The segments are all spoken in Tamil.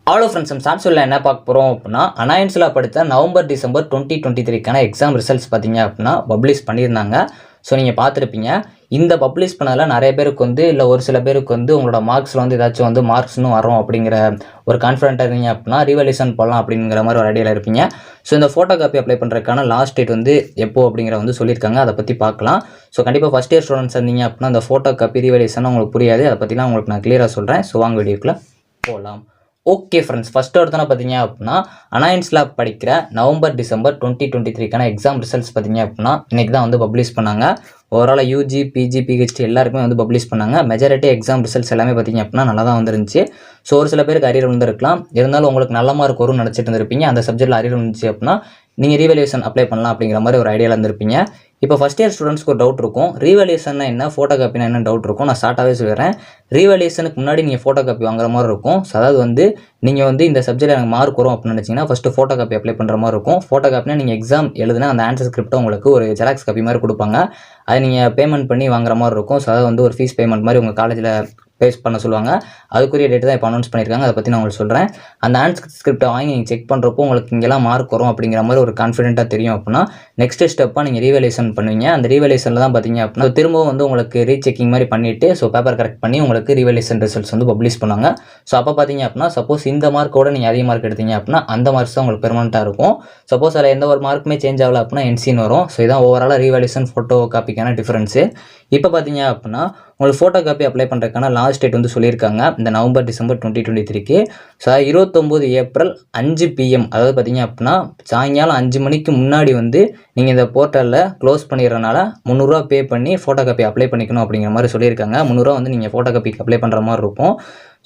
ஹலோ ஃப்ரெண்ட்ஸ், நம்ம சான்சூரில் என்ன பார்க்க போகிறோம் அப்படின்னா, அனாயன்ஸில் படித்த நவம்பர் டிசம்பர் 2023க்கான எக்ஸாம் ரிசல்ட்ஸ் பார்த்தீங்க அப்படின்னா பப்ளிஷ் பண்ணியிருந்தாங்க. ஸோ நீங்கள் பார்த்துருப்பீங்க. இந்த பப்ளிஷ் பண்ணதில் நிறைய பேருக்கு வந்து இல்லை ஒரு சில பேருக்கு வந்து உங்களோட மார்க்ஸில் வந்து ஏதாச்சும் வந்து மார்க்ஸ்னு வரும் அப்படிங்கிற ஒரு கான்ஃபிடென்ட்டாக இருந்தீங்க அப்படின்னா ரீவல்யூஷன் பண்ணலாம் அப்படிங்கிற மாதிரி ஒரு ஐடியாவில் இருப்பீங்க. ஸோ இந்த ஃபோட்டோ காப்பி அப்ளை பண்ணுறதுக்கான லாஸ்ட் டேட் வந்து எப்போ அப்படிங்கிற வந்து சொல்லியிருக்காங்க. அதை பற்றி பார்க்கலாம். ஸோ கண்டிப்பாக ஃபஸ்ட் இயர் ஸ்டூடெண்ட்ஸ் இருந்தீங்க அப்படின்னா அந்த ஃபோட்டோ காப்பி ரீவல்யூஷன் உங்களுக்கு புரியாது. அதை பற்றிலாம் உங்களுக்கு நான் கிளியராக சொல்கிறேன். ஸோ வாங்க வீடியோக்குள்ளே போகலாம். ஓகே ஃப்ரெண்ட்ஸ், ஃபஸ்ட் ஒருத்தனை பார்த்தீங்க அப்படின்னா அனாயன்ஸில் படிக்கிற நவம்பர் டிசம்பர் 2023க்கான எக்ஸாம் ரிசல்ட்ஸ் பார்த்தீங்க அப்படின்னா இன்றைக்கி தான் வந்து பப்ளிஷ் பண்ணாங்க. ஓவரால் யூஜி, பிஜி, பிஹெச்டி எல்லாருக்குமே வந்து பப்ளிஷ் பண்ணாங்க. மெஜாரிட்டி எக்ஸாம் ரிசல்ட்ஸ் எல்லாமே பார்த்தீங்க அப்படின்னா நல்லா தான் வந்துருந்துச்சு. ஸோ ஒரு சில பேருக்கு அரியர் வந்துருக்கலாம். இருந்தாலும் உங்களுக்கு நல்ல மார்க் வரும்னு நினச்சிட்டு இருந்திருப்பீங்க. அந்த சப்ஜெக்ட்டில் அரியர் வந்துச்சு அப்படின்னா நீங்கள் ரீவல்யூஷன் அப்ளை பண்ணலாம் அப்படிங்கிற மாதிரி ஒரு ஐடியாவில் இருந்திருப்பீங்க. இப்போ ஃபஸ்ட் இயர் ஸ்டூடெண்ட்ஸ்க்கு ஒரு டவுட் இருக்கும். ரீவல்யூஷன்னா என்ன, ஃபோட்டோ காப்பினா என்ன டவுட் இருக்கும். நான் ஷார்ட்டாகவே சொல்லிடுறேன். ரீவல்யூஷனுக்கு முன்னாடி நீங்கள் ஃபோட்டோ காப்பி வாங்குற மாதிரி இருக்கும். ஸோ அதாவது வந்து நீங்கள் வந்து இந்த சப்ஜெக்ட் எனக்கு மார்க் வரும் அப்படின்னு நினச்சிங்கன்னா ஃபஸ்ட்டு ஃபோட்டோ காப்பி அப்ளை பண்ணுற மாதிரி இருக்கும். ஃபோட்டோ காப்பினா நீங்கள் எக்ஸாம் எழுதுனா அந்த ஆன்சர் ஸ்கிரிப்ட்டை உங்களுக்கு ஒரு ஜெராக்ஸ் காப்பி மாதிரி கொடுப்பாங்க. அதை நீங்கள் பேமெண்ட் பண்ணி வாங்குற மாதிரி இருக்கும். ஸோ அதாவது வந்து ஒரு ஃபீஸ் பேமெண்ட் மாதிரி உங்கள் காலேஜில் பேஸ் பண்ண சொல்லுவாங்க. அதுக்குரிய டேட்டு தான் இப்போ அனௌன்ஸ் பண்ணியிருக்காங்க. அதை பற்றி நான் உங்களுக்கு சொல்கிறேன். அந்த ஆன்சர் ஸ்கிரிப்டை வாங்கி நீங்கள் செக் பண்ணுறப்போ உங்களுக்கு இங்கெல்லாம் மார்க் வரும் அப்படிங்கிற மாதிரி ஒரு கான்ஃபிடென்ட்டாக தெரியும் அப்படின்னா நெக்ஸ்ட் ஸ்டெப்பாக நீங்கள் ரீவல்யூஷன் பண்ணுவீங்க. அந்த ரீவல்யூஷனில் தான் பார்த்தீங்க அப்படின்னா திரும்பவும் வந்து உங்களுக்கு ரீசெக்கிங் மாதிரி பண்ணிவிட்டு ஸோ பேப்பர் கரெக்ட் பண்ணி உங்களுக்கு ரீவல்யூஷன் ரிசல்ட்ஸ் வந்து பப்ளிஷ் பண்ணுவாங்க. ஸோ அப்போ பார்த்தீங்க அப்படின்னா சப்போஸ் இந்த மார்க்கோட நீங்கள் அதிக மார்க் எடுத்தீங்க அப்படின்னா அந்த மார்க்ஸ் தான் உங்களுக்கு பெர்மனெண்ட்டாக இருக்கும். சப்போஸ் அதில் எந்த ஒரு மார்க்குமே சேஞ்ச் ஆகல அப்படின்னா என்சின்னு வரும். ஸோ இதான் ஓவராலாக ரீவல்யூஷன் ஃபோட்டோ காப்பிக்கான டிஃபரன்ஸு. இப்போ பார்த்தீங்க அப்படின்னா உங்களுக்கு ஃபோட்டோ காப்பி அப்ளை பண்ணுறதுக்கான லாஸ்ட் டேட் வந்து சொல்லியிருக்காங்க இந்த நவம்பர் டிசம்பர் 2023க்கு. ஸோ 29 ஏப்ரல் 5 PM, அதாவது பார்த்தீங்க அப்படின்னா சாயங்காலம் 5 மணிக்கு முன்னாடி வந்து நீங்கள் இந்த போர்ட்டலில் க்ளோஸ் பண்ணிடுறதுனால 300 ரூபா பே பண்ணி ஃபோட்டோ காப்பி அப்ளை பண்ணிக்கணும் அப்படிங்கிற மாதிரி சொல்லியிருக்காங்க. 300 ரூபா வந்து நீங்கள் ஃபோட்டோ காப்பிக்கு அப்ளை பண்ணுற மாதிரி இருக்கும்.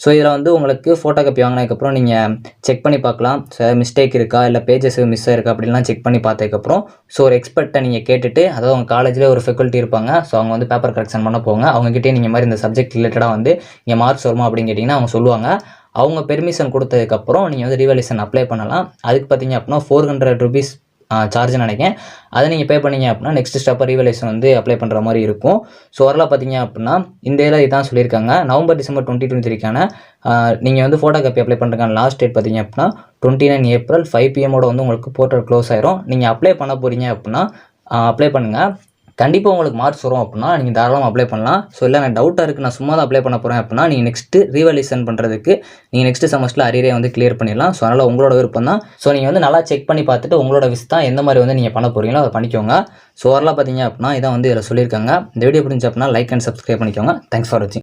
ஸோ இதில் வந்து உங்களுக்கு ஃபோட்டோ காப்பி வாங்கினதுக்கப்புறம் நீங்கள் செக் பண்ணி பார்க்கலாம். ஸோ மிஸ்டேக் இருக்கா இல்லை பேஜஸ் மிஸ் ஆயிருக்கா அப்படின்லாம் செக் பண்ணி பார்த்ததுக்கப்புறம் ஸோ ஒரு எக்ஸ்பர்ட்டை நீங்கள் கேட்டுட்டு, அதாவது உங்கள் காலேஜில் ஒரு ஃபேக்கல்ட்டி இருப்பாங்க. ஸோ அவங்க வந்து பேப்பர் கரெக்ஷன் பண்ண போங்க. அவங்ககிட்டே நீங்கள் மாதிரி இந்த சப்ஜெக்ட் ரிலேட்டடாக வந்து இங்கே மார்க்ஸ் வருமா அப்படின்னு கேட்டிங்கன்னா அவங்க சொல்லுவாங்க. அவங்க பெர்மிஷன் கொடுத்ததுக்கப்புறம் நீங்கள் வந்து ரீவல்யூஷன் அப்ளை பண்ணலாம். அதுக்கு பார்த்தீங்க அப்படின்னா 400 rupees சார்ஜ்னு நினைக்கிறேன். அதை நீங்கள் பே பண்ணிங்க அப்படின்னா நெக்ஸ்ட் ஸ்டெப்பாக ரீவல்யூஷன் வந்து அப்ளை பண்ணுற மாதிரி இருக்கும். ஸோ வரலாம் பார்த்தீங்க அப்படின்னா இந்த இதில் இதான் சொல்லியிருக்காங்க. நவம்பர் டிசம்பர் 2023க்கான நீங்கள் வந்து ஃபோட்டோ காப்பி அப்ளை பண்ணுறதுக்கான லாஸ்ட் டேட் பார்த்தீங்க அப்படின்னா 29 ஏப்ரல் 5 PM வந்து உங்களுக்கு போர்ட்டல் க்ளோஸ் ஆயிரும். நீங்கள் அப்ளை பண்ண போகிறீங்க அப்படின்னா அப்ளை பண்ணுங்கள். கண்டிப்பாக உங்களுக்கு மார்க்ஸ் வரும் அப்படின்னா நீங்கள் தாராளமாக அப்ளை பண்ணலாம். ஸோ இல்லை நான் டவுட்டாக இருக்குது, நான் சும்மா தான் அப்ளை பண்ண போகிறேன் அப்படின்னா நீங்கள் நெக்ஸ்ட்டு ரீவல்யூஷன் பண்ணுறதுக்கு நீங்கள் நெக்ஸ்ட் செமஸ்டரில் அரியரே வந்து கிளியர் பண்ணிடலாம். ஸோ அதனால் உங்களோட விருப்பம் தான். ஸோ நீங்கள் வந்து நல்லா செக் பண்ணி பார்த்துட்டு உங்களோட விஷ் தான் எந்த மாதிரி வந்து நீங்கள் பண்ண போகிறீங்களோ அதை பண்ணிக்கோங்க. ஸோ வரலாம் பார்த்தீங்க அப்படின்னா இதான் வந்து இதில் சொல்லியிருக்காங்க. இந்த வீடியோ புரிஞ்சு அப்படின்னா லைக் அண்ட் சப்ஸ்கிரைப் பண்ணிக்கோங்க. தேங்க்ஸ் ஃபார் வாட்சிங்.